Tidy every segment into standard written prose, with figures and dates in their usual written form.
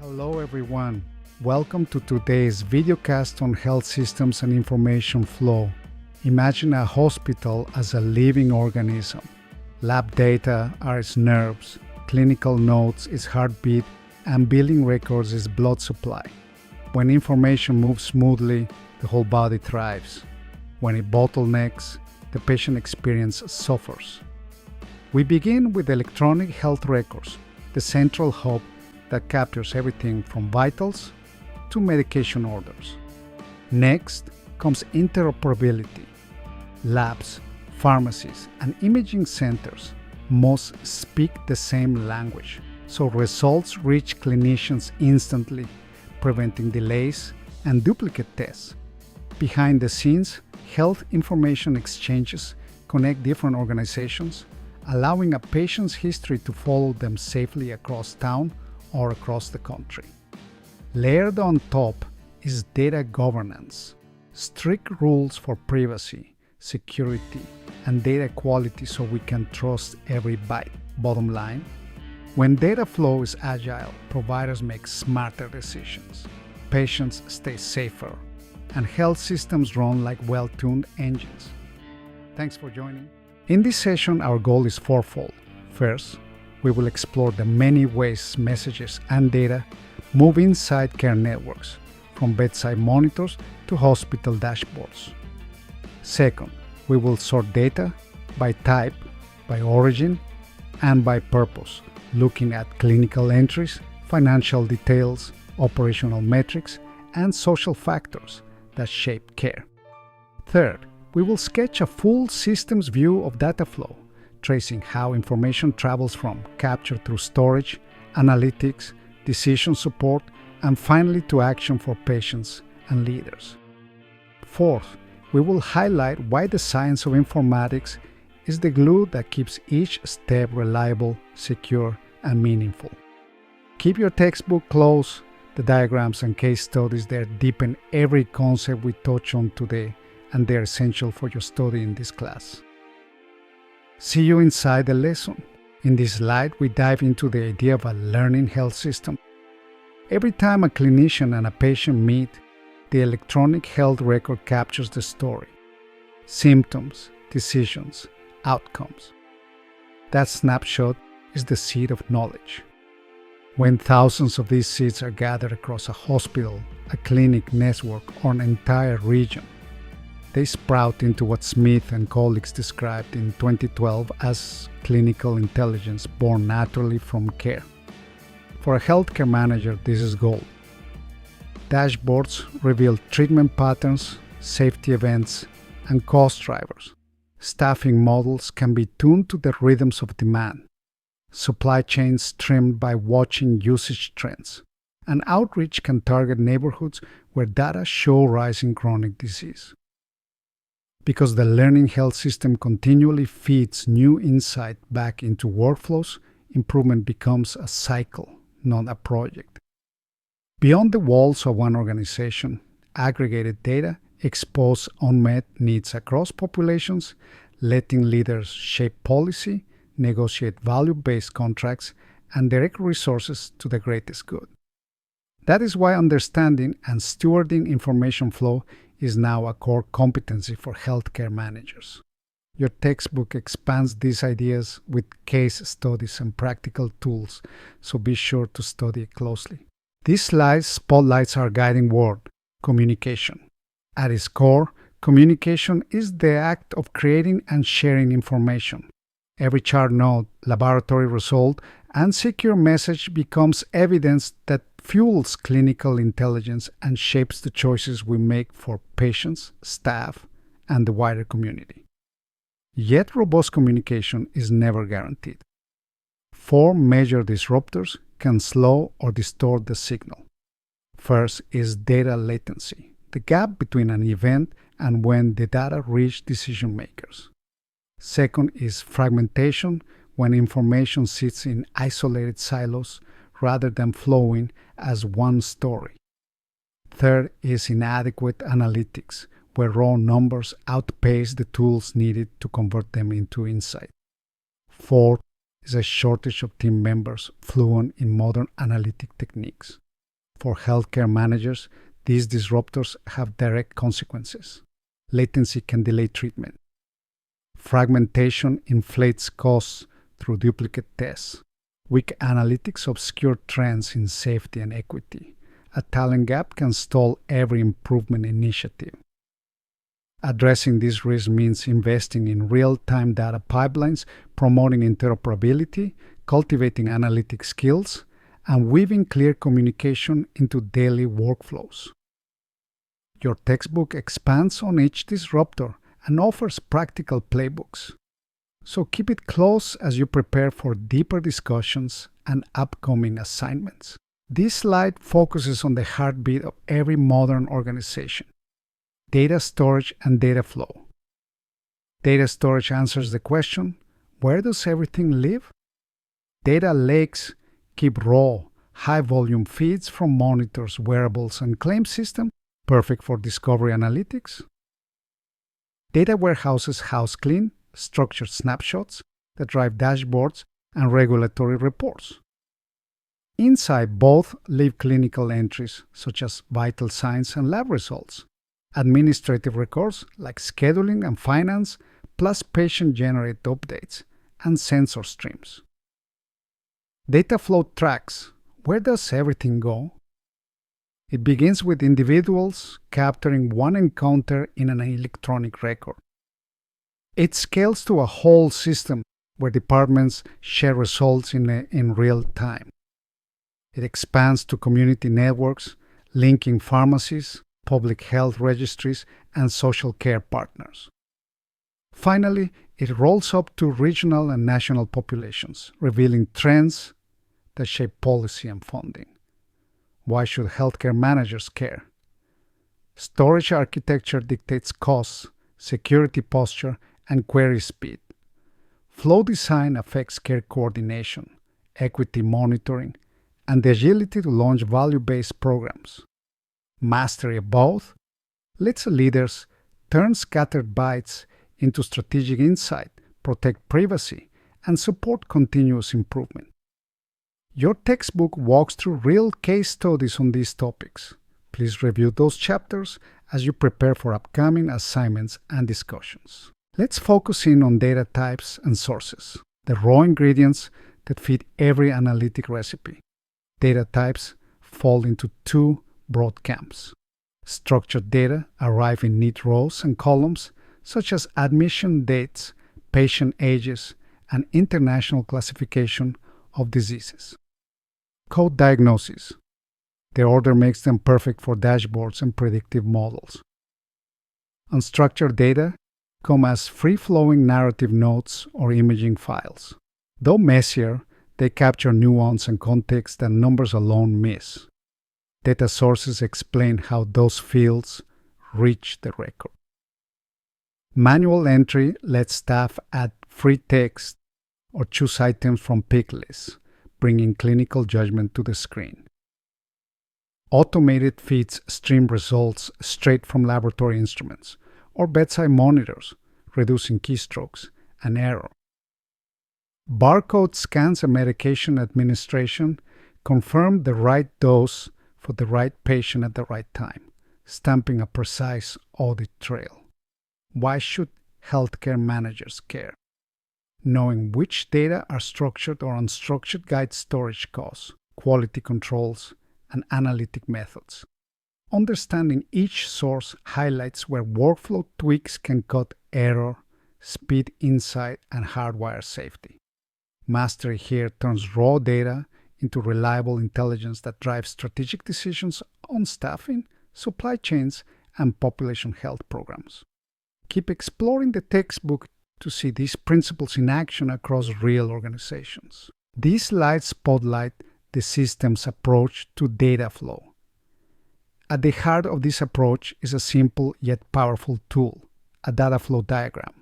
Hello everyone. Welcome to today's videocast on health systems and information flow. Imagine a hospital as a living organism. Lab data are its nerves, clinical notes its heartbeat, and billing records its blood supply. When information moves smoothly, the whole body thrives. When it bottlenecks, the patient experience suffers. We begin with electronic health records, the central hub that captures everything from vitals to medication orders. Next comes interoperability. Labs, pharmacies, and imaging centers must speak the same language, so results reach clinicians instantly, preventing delays and duplicate tests. Behind the scenes, health information exchanges connect different organizations, allowing a patient's history to follow them safely across town or across the country. Layered on top is data governance, strict rules for privacy, security, and data quality so we can trust every byte. Bottom line, when data flow is agile, providers make smarter decisions, patients stay safer, and health systems run like well-tuned engines. Thanks for joining. In this session, our goal is fourfold. First, we will explore the many ways messages and data move inside care networks, from bedside monitors to hospital dashboards. Second, we will sort data by type, by origin, and by purpose, looking at clinical entries, financial details, operational metrics, and social factors that shape care. Third, we will sketch a full systems view of data flow, tracing how information travels from capture through storage, analytics, decision support, and finally to action for patients and leaders. Fourth, we will highlight why the science of informatics is the glue that keeps each step reliable, secure, and meaningful. Keep your textbook close. The diagrams and case studies there deepen every concept we touch on today, and they're essential for your study in this class. See you inside the lesson. In this slide, we dive into the idea of a learning health system. Every time a clinician and a patient meet, the electronic health record captures the story, symptoms, decisions, outcomes. That snapshot is the seed of knowledge. When thousands of these seeds are gathered across a hospital, a clinic network, or an entire region, they sprout into what Smith and colleagues described in 2012 as clinical intelligence born naturally from care. For a healthcare manager, this is gold. Dashboards reveal treatment patterns, safety events, and cost drivers. Staffing models can be tuned to the rhythms of demand. Supply chains trimmed by watching usage trends. And outreach can target neighborhoods where data show rising chronic disease. Because the learning health system continually feeds new insight back into workflows, improvement becomes a cycle, not a project. Beyond the walls of one organization, aggregated data expose unmet needs across populations, letting leaders shape policy, negotiate value-based contracts, and direct resources to the greatest good. That is why understanding and stewarding information flow is now a core competency for healthcare managers. Your textbook expands these ideas with case studies and practical tools, so be sure to study it closely. This slide spotlights our guiding word, communication. At its core, communication is the act of creating and sharing information. Every chart node, laboratory result, and secure message becomes evidence that fuels clinical intelligence and shapes the choices we make for patients, staff, and the wider community. Yet robust communication is never guaranteed. Four major disruptors can slow or distort the signal. First is data latency, the gap between an event and when the data reach decision makers. Second is fragmentation, when information sits in isolated silos rather than flowing as one story. Third is inadequate analytics, where raw numbers outpace the tools needed to convert them into insight. Fourth is a shortage of team members fluent in modern analytic techniques. For healthcare managers, these disruptors have direct consequences. Latency can delay treatment. Fragmentation inflates costs through duplicate tests. Weak analytics obscure trends in safety and equity. A talent gap can stall every improvement initiative. Addressing this risk means investing in real-time data pipelines, promoting interoperability, cultivating analytic skills, and weaving clear communication into daily workflows. Your textbook expands on each disruptor and offers practical playbooks. So keep it close as you prepare for deeper discussions and upcoming assignments. This slide focuses on the heartbeat of every modern organization: data storage and data flow. Data storage answers the question, where does everything live? Data lakes keep raw, high-volume feeds from monitors, wearables, and claim systems, perfect for discovery analytics. Data warehouses house clean, structured snapshots that drive dashboards and regulatory reports. Inside both live clinical entries, such as vital signs and lab results, administrative records like scheduling and finance, plus patient-generated updates and sensor streams. Data flow tracks, where does everything go? It begins with individuals capturing one encounter in an electronic record. It scales to a whole system where departments share results in real time. It expands to community networks, linking pharmacies, public health registries, and social care partners. Finally, it rolls up to regional and national populations, revealing trends that shape policy and funding. Why should healthcare managers care? Storage architecture dictates costs, security posture, and query speed. Flow design affects care coordination, equity monitoring, and the agility to launch value-based programs. Mastery of both lets leaders turn scattered bytes into strategic insight, protect privacy, and support continuous improvement. Your textbook walks through real case studies on these topics. Please review those chapters as you prepare for upcoming assignments and discussions. Let's focus in on data types and sources, the raw ingredients that feed every analytic recipe. Data types fall into two broad camps. Structured data arrive in neat rows and columns, such as admission dates, patient ages, and international classification of diseases. Code diagnoses. The order makes them perfect for dashboards and predictive models. Unstructured data come as free-flowing narrative notes or imaging files. Though messier, they capture nuance and context that numbers alone miss. Data sources explain how those fields reach the record. Manual entry lets staff add free text or choose items from pick lists, bringing clinical judgment to the screen. Automated feeds stream results straight from laboratory instruments or bedside monitors, reducing keystrokes and error. Barcode scans a medication administration confirm the right dose for the right patient at the right time, stamping a precise audit trail. Why should healthcare managers care? Knowing which data are structured or unstructured guides storage costs, quality controls, and analytic methods. Understanding each source highlights where workflow tweaks can cut error, speed insight, and hardwire safety. Mastery here turns raw data into reliable intelligence that drives strategic decisions on staffing, supply chains, and population health programs. Keep exploring the textbook to see these principles in action across real organizations. These slides spotlight the system's approach to data flow. At the heart of this approach is a simple yet powerful tool, a data flow diagram.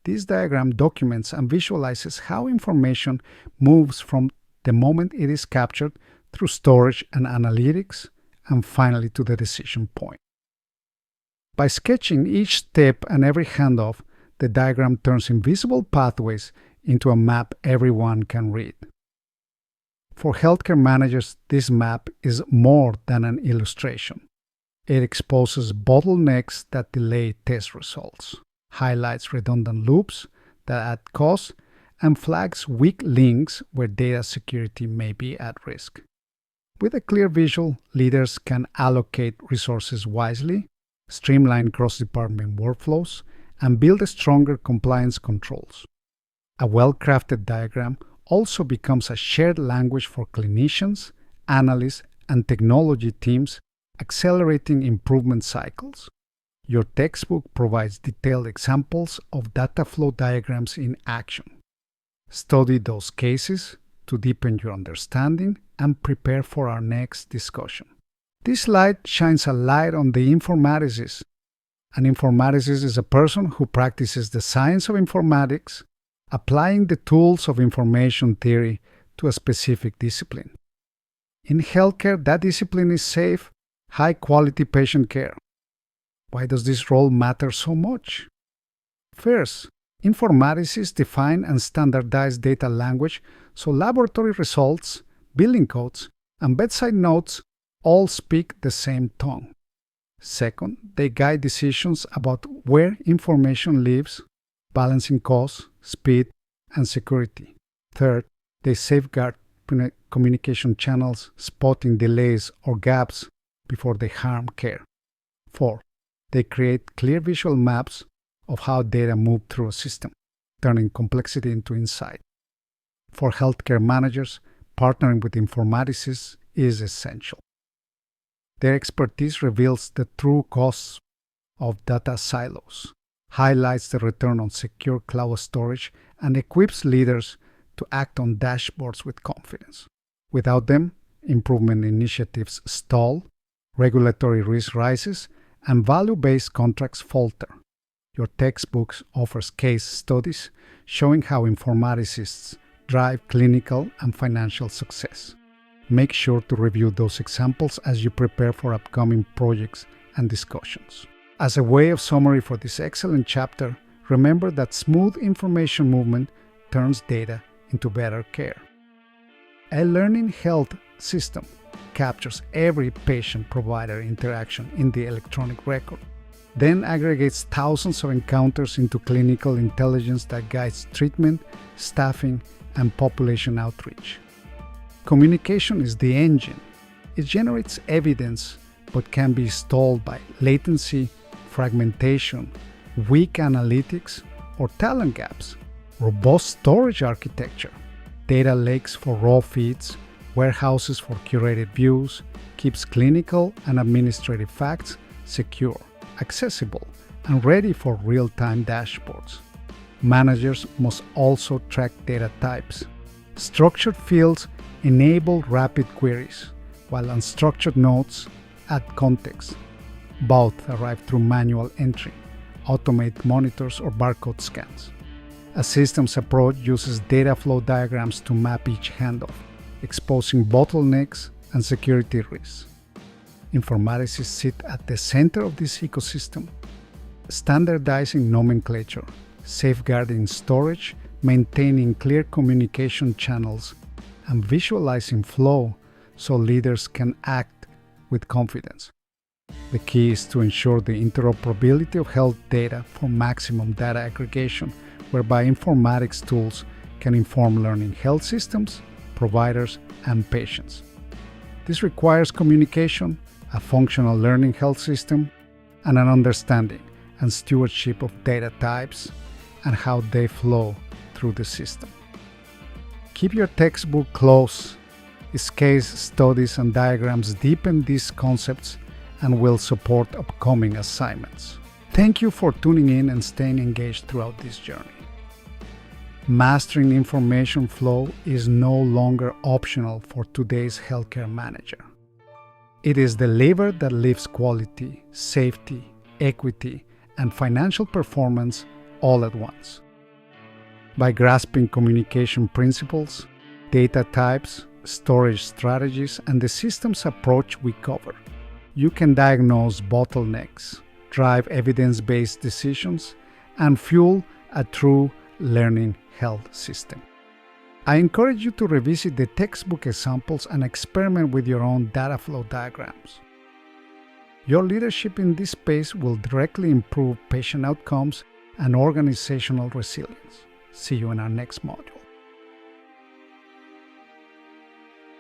This diagram documents and visualizes how information moves from the moment it is captured through storage and analytics, and finally to the decision point. By sketching each step and every handoff, the diagram turns invisible pathways into a map everyone can read. For healthcare managers, this map is more than an illustration. It exposes bottlenecks that delay test results, highlights redundant loops that add cost, and flags weak links where data security may be at risk. With a clear visual, leaders can allocate resources wisely, streamline cross-department workflows, and build stronger compliance controls. A well-crafted diagram also becomes a shared language for clinicians, analysts, and technology teams, accelerating improvement cycles. Your textbook provides detailed examples of data flow diagrams in action. Study those cases to deepen your understanding and prepare for our next discussion. This slide shines a light on the informaticist. An informaticist is a person who practices the science of informatics, applying the tools of information theory to a specific discipline. In healthcare, that discipline is safe, high-quality patient care. Why does this role matter so much? First, informaticists define and standardize data language so laboratory results, billing codes, and bedside notes all speak the same tongue. Second, they guide decisions about where information lives, balancing cost, speed, and security. Third, they safeguard communication channels, spotting delays or gaps before they harm care. Fourth, they create clear visual maps of how data move through a system, turning complexity into insight. For healthcare managers, partnering with informaticists is essential. Their expertise reveals the true costs of data silos, highlights the return on secure cloud storage, and equips leaders to act on dashboards with confidence. Without them, improvement initiatives stall, regulatory risk rises, and value-based contracts falter. Your textbooks offers case studies showing how informaticists drive clinical and financial success. Make sure to review those examples as you prepare for upcoming projects and discussions. As a way of summary for this excellent chapter, remember that smooth information movement turns data into better care. A learning health system captures every patient-provider interaction in the electronic record, then aggregates thousands of encounters into clinical intelligence that guides treatment, staffing, and population outreach. Communication is the engine. It generates evidence but can be stalled by latency, fragmentation, weak analytics, or talent gaps. Robust storage architecture, data lakes for raw feeds, warehouses for curated views, keeps clinical and administrative facts secure, accessible, and ready for real-time dashboards. Managers must also track data types. Structured fields enable rapid queries, while unstructured nodes add context. Both arrive through manual entry, automate monitors, or barcode scans. A systems approach uses data flow diagrams to map each handoff, exposing bottlenecks and security risks. Informaticists sit at the center of this ecosystem, standardizing nomenclature, safeguarding storage, maintaining clear communication channels, and visualizing flow so leaders can act with confidence. The key is to ensure the interoperability of health data for maximum data aggregation, whereby informatics tools can inform learning health systems, providers, and patients. This requires communication, a functional learning health system, and an understanding and stewardship of data types and how they flow through the system. Keep your textbook close. Its case studies and diagrams deepen these concepts and will support upcoming assignments. Thank you for tuning in and staying engaged throughout this journey. Mastering information flow is no longer optional for today's healthcare manager. It is the lever that lifts quality, safety, equity, and financial performance all at once. By grasping communication principles, data types, storage strategies, and the systems approach we cover, you can diagnose bottlenecks, drive evidence-based decisions, and fuel a true learning health system. I encourage you to revisit the textbook examples and experiment with your own data flow diagrams. Your leadership in this space will directly improve patient outcomes and organizational resilience. See you in our next module.